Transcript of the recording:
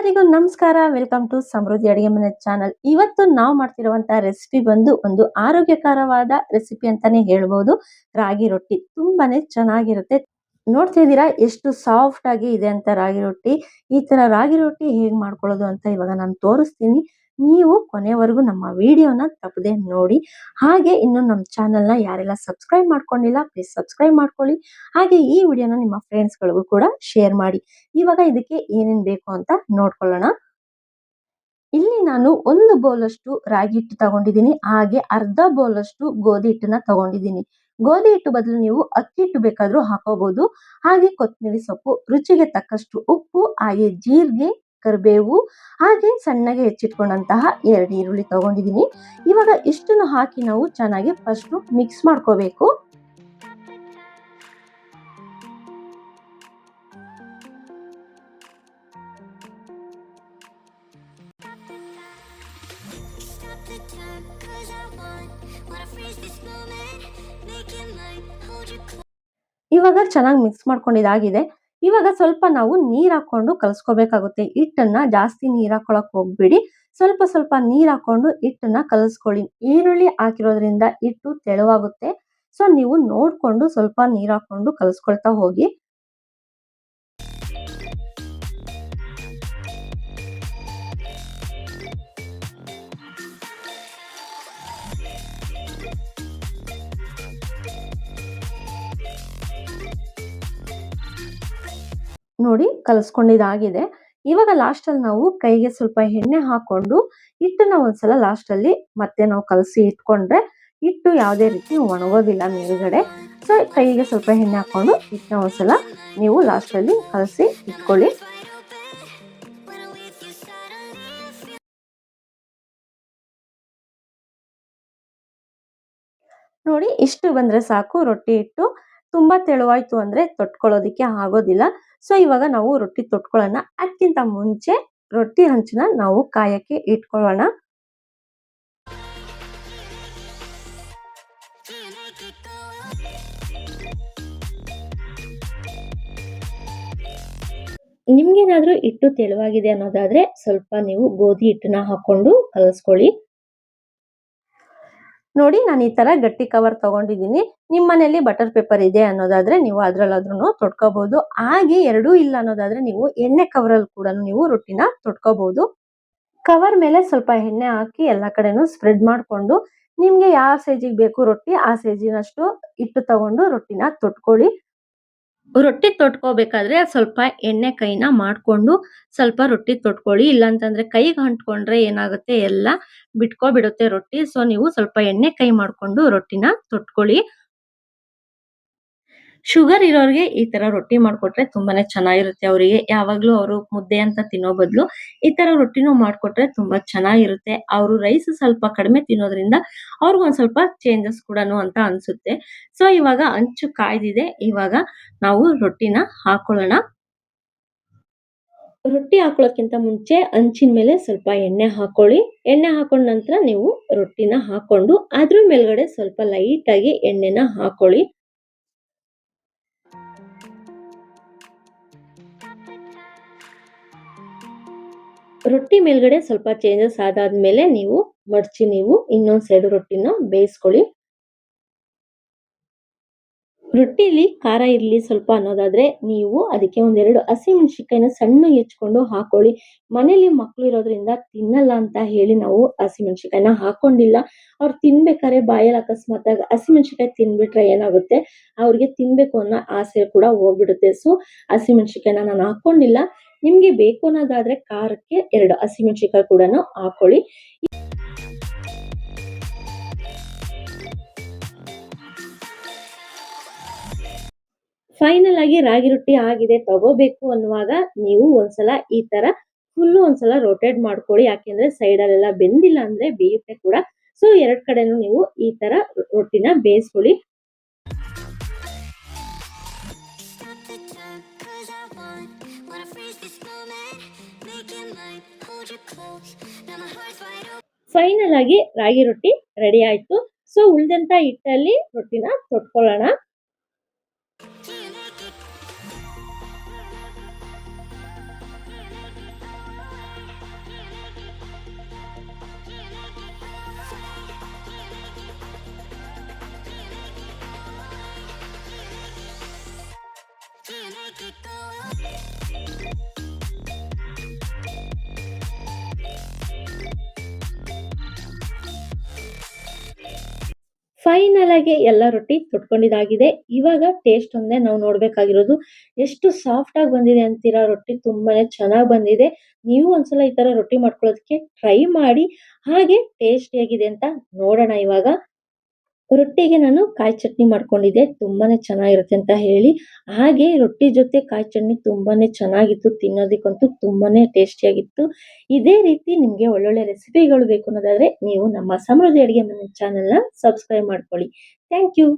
ಎಲ್ಲರಿಗೂ ನಮಸ್ಕಾರ. Welcome to ಸಮೃದ್ಧಿ ಅಡಿಗೆ ಮನೆ ಚಾನಲ್. ಇವತ್ತು ನಾವು ಮಾಡ್ತಿರುವಂತಹ ರೆಸಿಪಿ ಬಂದು ಒಂದು ಆರೋಗ್ಯಕರವಾದ ರೆಸಿಪಿ ಅಂತಾನೆ ಹೇಳ್ಬೋದು. ರಾಗಿ ರೊಟ್ಟಿ ತುಂಬಾನೇ ಚೆನ್ನಾಗಿರುತ್ತೆ. ನೋಡ್ತಿದ್ದೀರಾ ಎಷ್ಟು ಸಾಫ್ಟ್ ಆಗಿ ಇದೆ ಅಂತ ರಾಗಿ ರೊಟ್ಟಿ. ಈ ತರ ರಾಗಿ ರೊಟ್ಟಿ ಹೇಗ್ ಮಾಡ್ಕೊಳ್ಳೋದು ಅಂತ ಇವಾಗ ನಾನು ತೋರಿಸ್ತೀನಿ. ನೀವು ಕೊನೆವರೆಗೂ ನಮ್ಮ ವಿಡಿಯೋನ ತಪ್ಪದೆ ನೋಡಿ. ಹಾಗೆ ಇನ್ನು ನಮ್ಮ ಚಾನೆಲ್ನ ಯಾರೆಲ್ಲ ಸಬ್ಸ್ಕ್ರೈಬ್ ಮಾಡ್ಕೊಂಡಿಲ್ಲ ಪ್ಲೀಸ್ ಸಬ್ಸ್ಕ್ರೈಬ್ ಮಾಡ್ಕೊಳ್ಳಿ. ಹಾಗೆ ಈ ವಿಡಿಯೋನ ನಿಮ್ಮ ಫ್ರೆಂಡ್ಸ್ಗಳಿಗೂ ಕೂಡ ಶೇರ್ ಮಾಡಿ. ಇವಾಗ ಇದಕ್ಕೆ ಏನೇನ್ ಬೇಕು ಅಂತ ನೋಡ್ಕೊಳ್ಳೋಣ. ಇಲ್ಲಿ ನಾನು 1 ಬೌಲ್ ಅಷ್ಟು ರಾಗಿ ಹಿಟ್ಟು ತಗೊಂಡಿದ್ದೀನಿ. ಹಾಗೆ ಅರ್ಧ ಬೌಲ್ ಅಷ್ಟು ಗೋಧಿ ಹಿಟ್ಟನ್ನ ತಗೊಂಡಿದ್ದೀನಿ. ಗೋಧಿ ಹಿಟ್ಟು ಬದಲು ನೀವು ಅಕ್ಕಿ ಹಿಟ್ಟು ಬೇಕಾದ್ರೂ ಹಾಕೋಬಹುದು. ಹಾಗೆ ಕೊತ್ತಂಬರಿ ಸೊಪ್ಪು, ರುಚಿಗೆ ತಕ್ಕಷ್ಟು ಉಪ್ಪು, ಹಾಗೆ ಜೀರಿಗೆ, ಕರಿಬೇವು, ಹಾಗೆ ಸಣ್ಣಗೆ ಹೆಚ್ಚಿಟ್ಕೊಂಡಂತಹ 2 ಈರುಳ್ಳಿ ತಗೊಂಡಿದ್ದೀನಿ. ಇವಾಗ ಇಷ್ಟನ್ನು ಹಾಕಿ ನಾವು ಚೆನ್ನಾಗಿ ಫಸ್ಟ್ ಮಿಕ್ಸ್ ಮಾಡ್ಕೋಬೇಕು. ಇವಾಗ ಚೆನ್ನಾಗಿ ಮಿಕ್ಸ್ ಮಾಡ್ಕೊಂಡಿದ್ದಾಗಿದೆ. ಇವಾಗ ಸ್ವಲ್ಪ ನಾವು ನೀರ್ ಹಾಕೊಂಡು ಕಲ್ಸ್ಕೋಬೇಕಾಗುತ್ತೆ. ಹಿಟ್ಟನ್ನ ಜಾಸ್ತಿ ನೀರ್ ಹಾಕೊಳಕ್ ಹೋಗ್ಬೇಡಿ. ಸ್ವಲ್ಪ ಸ್ವಲ್ಪ ನೀರ್ ಹಾಕೊಂಡು ಹಿಟ್ಟನ್ನ ಕಲಸ್ಕೊಳ್ಳಿ. ಈರುಳ್ಳಿ ಹಾಕಿರೋದ್ರಿಂದ ಹಿಟ್ಟು ತೆಳುವಾಗುತ್ತೆ. ಸೊ ನೀವು ನೋಡ್ಕೊಂಡು ಸ್ವಲ್ಪ ನೀರ್ ಹಾಕೊಂಡು ಕಲಸ್ಕೊಳ್ತಾ ಹೋಗಿ. ನೋಡಿ ಕಲಸ್ಕೊಂಡಿದ್ದಾಗಿದೆ. ಇವಾಗ ಲಾಸ್ಟ್ ಅಲ್ಲಿ ನಾವು ಕೈಗೆ ಸ್ವಲ್ಪ ಎಣ್ಣೆ ಹಾಕೊಂಡು ಹಿಟ್ಟನ್ನ ಒಂದ್ಸಲ ಲಾಸ್ಟ್ ಅಲ್ಲಿ ಮತ್ತೆ ನಾವು ಕಲಸಿ ಇಟ್ಕೊಂಡ್ರೆ ಹಿಟ್ಟು ಯಾವುದೇ ರೀತಿ ಒಣಗೋದಿಲ್ಲ ಮೇಲ್ಗಡೆ. ಸೊ ಕೈಗೆ ಸ್ವಲ್ಪ ಎಣ್ಣೆ ಹಾಕೊಂಡು ಹಿಟ್ಟನ್ನ ಒಂದ್ಸಲ ನೀವು ಲಾಸ್ಟ್ ಅಲ್ಲಿ ಕಲಸಿ ಇಟ್ಕೊಳ್ಳಿ. ನೋಡಿ ಇಷ್ಟು ಬಂದ್ರೆ ಸಾಕು. ರೊಟ್ಟಿ ಹಿಟ್ಟು ತುಂಬಾ ತೆಳುವಾಯ್ತು ಅಂದ್ರೆ ತೊಟ್ಕೊಳ್ಳೋದಿಕ್ಕೆ ಆಗೋದಿಲ್ಲ. ಸೊ ಇವಾಗ ನಾವು ರೊಟ್ಟಿ ತೊಟ್ಕೊಳ್ಳೋಣ. ಅದಕ್ಕಿಂತ ಮುಂಚೆ ರೊಟ್ಟಿ ಹಂಚನ್ನ ನಾವು ಕಾಯಕ್ಕೆ ಇಟ್ಕೊಳ್ಳೋಣ. ನಿಮ್ಗೇನಾದ್ರೂ ಹಿಟ್ಟು ತೆಳುವಾಗಿದೆ ಅನ್ನೋದಾದ್ರೆ ಸ್ವಲ್ಪ ನೀವು ಗೋಧಿ ಹಿಟ್ಟನ್ನ ಹಾಕೊಂಡು ಕಲಸ್ಕೊಳ್ಳಿ. ನೋಡಿ ನಾನು ಈ ತರ ಗಟ್ಟಿ ಕವರ್ ತಗೊಂಡಿದ್ದೀನಿ. ನಿಮ್ಮ ಮನೆಯಲ್ಲಿ ಬಟರ್ ಪೇಪರ್ ಇದೆ ಅನ್ನೋದಾದ್ರೆ ನೀವು ಅದ್ರಲ್ಲಾದ್ರೂ ತೊಟ್ಕೋಬಹುದು. ಹಾಗೆ ಎರಡೂ ಇಲ್ಲ ಅನ್ನೋದಾದ್ರೆ ನೀವು ಎಣ್ಣೆ ಕವರ್ ಅಲ್ಲಿ ಕೂಡ ನೀವು ರೊಟ್ಟಿನ ತೊಟ್ಕೋಬಹುದು. ಕವರ್ ಮೇಲೆ ಸ್ವಲ್ಪ ಎಣ್ಣೆ ಹಾಕಿ ಎಲ್ಲಾ ಕಡೆನೂ ಸ್ಪ್ರೆಡ್ ಮಾಡ್ಕೊಂಡು ನಿಮ್ಗೆ ಯಾವ ಸೈಜಿಗೆ ಬೇಕು ರೊಟ್ಟಿ ಆ ಸೈಜಿನಷ್ಟು ಹಿಟ್ಟು ತಗೊಂಡು ರೊಟ್ಟಿನ ತೊಟ್ಕೊಳ್ಳಿ. ರೊಟ್ಟಿ ತೊಟ್ಕೋಬೇಕಾದ್ರೆ ಸ್ವಲ್ಪ ಎಣ್ಣೆ ಕೈನ ಮಾಡ್ಕೊಂಡು ಸ್ವಲ್ಪ ರೊಟ್ಟಿ ತೊಟ್ಕೊಳ್ಳಿ. ಇಲ್ಲಾಂತಂದ್ರೆ ಕೈಗೆ ಅಂಟ್ಕೊಂಡ್ರೆ ಏನಾಗುತ್ತೆ ಎಲ್ಲ ಬಿಟ್ಕೋಬಿಡುತ್ತೆ ರೊಟ್ಟಿ. ಸೊ ನೀವು ಸ್ವಲ್ಪ ಎಣ್ಣೆ ಕೈ ಮಾಡ್ಕೊಂಡು ರೊಟ್ಟಿನ ತೊಟ್ಕೊಳ್ಳಿ. ಶುಗರ್ ಇರೋರಿಗೆ ಈ ತರ ರೊಟ್ಟಿ ಮಾಡ್ಕೊಟ್ರೆ ತುಂಬಾನೇ ಚೆನ್ನಾಗಿರುತ್ತೆ. ಅವರಿಗೆ ಯಾವಾಗ್ಲೂ ಅವರು ಮುದ್ದೆ ಅಂತ ತಿನ್ನೋ ಬದಲು ಈ ತರ ರೊಟ್ಟಿನೂ ಮಾಡ್ಕೊಟ್ರೆ ತುಂಬಾ ಚೆನ್ನಾಗಿರುತ್ತೆ. ಅವರು ರೈಸ್ ಸ್ವಲ್ಪ ಕಡಿಮೆ ತಿನ್ನೋದ್ರಿಂದ ಅವ್ರಿಗೊಂದ್ ಸ್ವಲ್ಪ ಚೇಂಜಸ್ ಕೂಡನು ಅಂತ ಅನ್ಸುತ್ತೆ. ಸೊ ಇವಾಗ ಹಂಚು ಕಾಯ್ದಿದೆ. ಇವಾಗ ನಾವು ರೊಟ್ಟಿನ ಹಾಕೊಳ್ಳೋಣ. ರೊಟ್ಟಿ ಹಾಕೊಳ್ಳೋಕ್ಕಿಂತ ಮುಂಚೆ ಹಂಚಿನ ಮೇಲೆ ಸ್ವಲ್ಪ ಎಣ್ಣೆ ಹಾಕೊಳ್ಳಿ. ಎಣ್ಣೆ ಹಾಕೊಂಡ ನಂತರ ನೀವು ರೊಟ್ಟಿನ ಹಾಕೊಂಡು ಅದ್ರ ಮೇಲ್ಗಡೆ ಸ್ವಲ್ಪ ಲೈಟ್ ಆಗಿ ಎಣ್ಣೆನ ಹಾಕೊಳ್ಳಿ. ರೊಟ್ಟಿ ಮೇಲ್ಗಡೆ ಸ್ವಲ್ಪ ಚೇಂಜಸ್ ಆದಾದ್ಮೇಲೆ ನೀವು ಮಡ್ಚಿ ನೀವು ಇನ್ನೊಂದ್ ಸೈಡ್ ರೊಟ್ಟಿನ ಬೇಯಿಸ್ಕೊಳ್ಳಿ. ರೊಟ್ಟಿಲಿ ಖಾರ ಇರ್ಲಿ ಸ್ವಲ್ಪ ಅನ್ನೋದಾದ್ರೆ ನೀವು ಅದಕ್ಕೆ 1-2 ಹಸಿಮೆಣಸಿನಕಾಯಿನ ಸಣ್ಣ ಹೆಚ್ಚಿಕೊಂಡು ಹಾಕೊಳ್ಳಿ. ಮನೇಲಿ ಮಕ್ಳು ಇರೋದ್ರಿಂದ ತಿನ್ನಲ್ಲ ಅಂತ ಹೇಳಿ ನಾವು ಹಸಿಮೆಣಸಿನಕಾಯಿನ ಹಾಕೊಂಡಿಲ್ಲ. ಅವ್ರು ತಿನ್ಬೇಕಾದ್ರೆ ಬಾಯಲ್ಲಿ ಅಕಸ್ಮಾತ್ ಆಗಿ ಹಸಿಮೆಣಸಿನಕಾಯಿ ತಿನ್ಬಿಟ್ರೆ ಏನಾಗುತ್ತೆ ಅವ್ರಿಗೆ ತಿನ್ಬೇಕು ಅನ್ನೋ ಆಸೆ ಕೂಡ ಹೋಗ್ಬಿಡುತ್ತೆ. ಸೊ ಹಸಿಮೆಣಸಿನಕಾಯಿನ ನಾನು ಹಾಕೊಂಡಿಲ್ಲ. ನಿಮ್ಗೆ ಬೇಕು ಅನ್ನೋದಾದ್ರೆ ಖಾರಕ್ಕೆ 2 ಹಸಿಮೆಣಸಿನಕಾಯಿ ಕೂಡ ಹಾಕೊಳ್ಳಿ. ಫೈನಲ್ ಆಗಿ ರಾಗಿ ರೊಟ್ಟಿ ಆಗಿದೆ ತಗೋಬೇಕು ಅನ್ನುವಾಗ ನೀವು ಒಂದ್ಸಲ ಈ ತರ ಫುಲ್ಲು ಒಂದ್ಸಲ ರೊಟೇಟ್ ಮಾಡ್ಕೊಳ್ಳಿ. ಯಾಕೆಂದ್ರೆ ಸೈಡ್ ಅಲ್ಲೆಲ್ಲ ಬೆಂದಿಲ್ಲ ಅಂದ್ರೆ ಬೇಯುತ್ತೆ ಕೂಡ. ಸೊ 2 ಕಡೆನೂ ನೀವು ಈ ತರ ರೊಟ್ಟಿನ ಬೇಯಿಸ್ಕೊಳ್ಳಿ. ಫೈನಲ್ ಆಗಿ ರಾಗಿ ರೊಟ್ಟಿ ರೆಡಿ ಆಯ್ತು. ಸೊ ಉಳಿದಂತ ಹಿಟ್ಟಲ್ಲಿ ರೊಟ್ಟಿನ ತೊಟ್ಕೊಳ್ಳೋಣ. ಫೈನಲ್ ಆಗಿ ಎಲ್ಲ ರೊಟ್ಟಿ ತೊಟ್ಕೊಂಡಿದ್ದಾಗಿದೆ. ಇವಾಗ ಟೇಸ್ಟ್ ಒಂದೇ ನಾವು ನೋಡ್ಬೇಕಾಗಿರೋದು. ಎಷ್ಟು ಸಾಫ್ಟ್ ಆಗಿ ಬಂದಿದೆ ಅಂತೀರಾ ರೊಟ್ಟಿ ತುಂಬಾನೇ ಚೆನ್ನಾಗಿ ಬಂದಿದೆ. ನೀವು ಒಂದ್ಸಲ ಈ ತರ ರೊಟ್ಟಿ ಮಾಡ್ಕೊಳ್ಳೋದಕ್ಕೆ ಟ್ರೈ ಮಾಡಿ. ಹಾಗೆ ಟೇಸ್ಟ್ ಹೇಗಿದೆ ಅಂತ ನೋಡೋಣ ಇವಾಗ. ರೊಟ್ಟಿಗೆ ನಾನು ಕಾಯಿ ಚಟ್ನಿ ಮಾಡ್ಕೊಂಡಿದ್ದೆ. ತುಂಬಾನೇ ಚೆನ್ನಾಗಿರುತ್ತೆ ಅಂತ ಹೇಳಿ. ಹಾಗೆ ರೊಟ್ಟಿ ಜೊತೆ ಕಾಯಿ ಚಟ್ನಿ ತುಂಬಾನೇ ಚೆನ್ನಾಗಿತ್ತು. ತಿನ್ನೋದಕ್ಕಂತೂ ತುಂಬಾನೇ ಟೇಸ್ಟಿಯಾಗಿತ್ತು. ಇದೇ ರೀತಿ ನಿಮ್ಗೆ ಒಳ್ಳೊಳ್ಳೆ ರೆಸಿಪಿಗಳು ಬೇಕು ಅನ್ನೋದಾದ್ರೆ ನೀವು ನಮ್ಮ ಸಮೃದ್ಧಿ ಅಡುಗೆ ಮನೆ ಚಾನೆಲ್‌ನ ಸಬ್ಸ್ಕ್ರೈಬ್ ಮಾಡ್ಕೊಳ್ಳಿ. Thank you.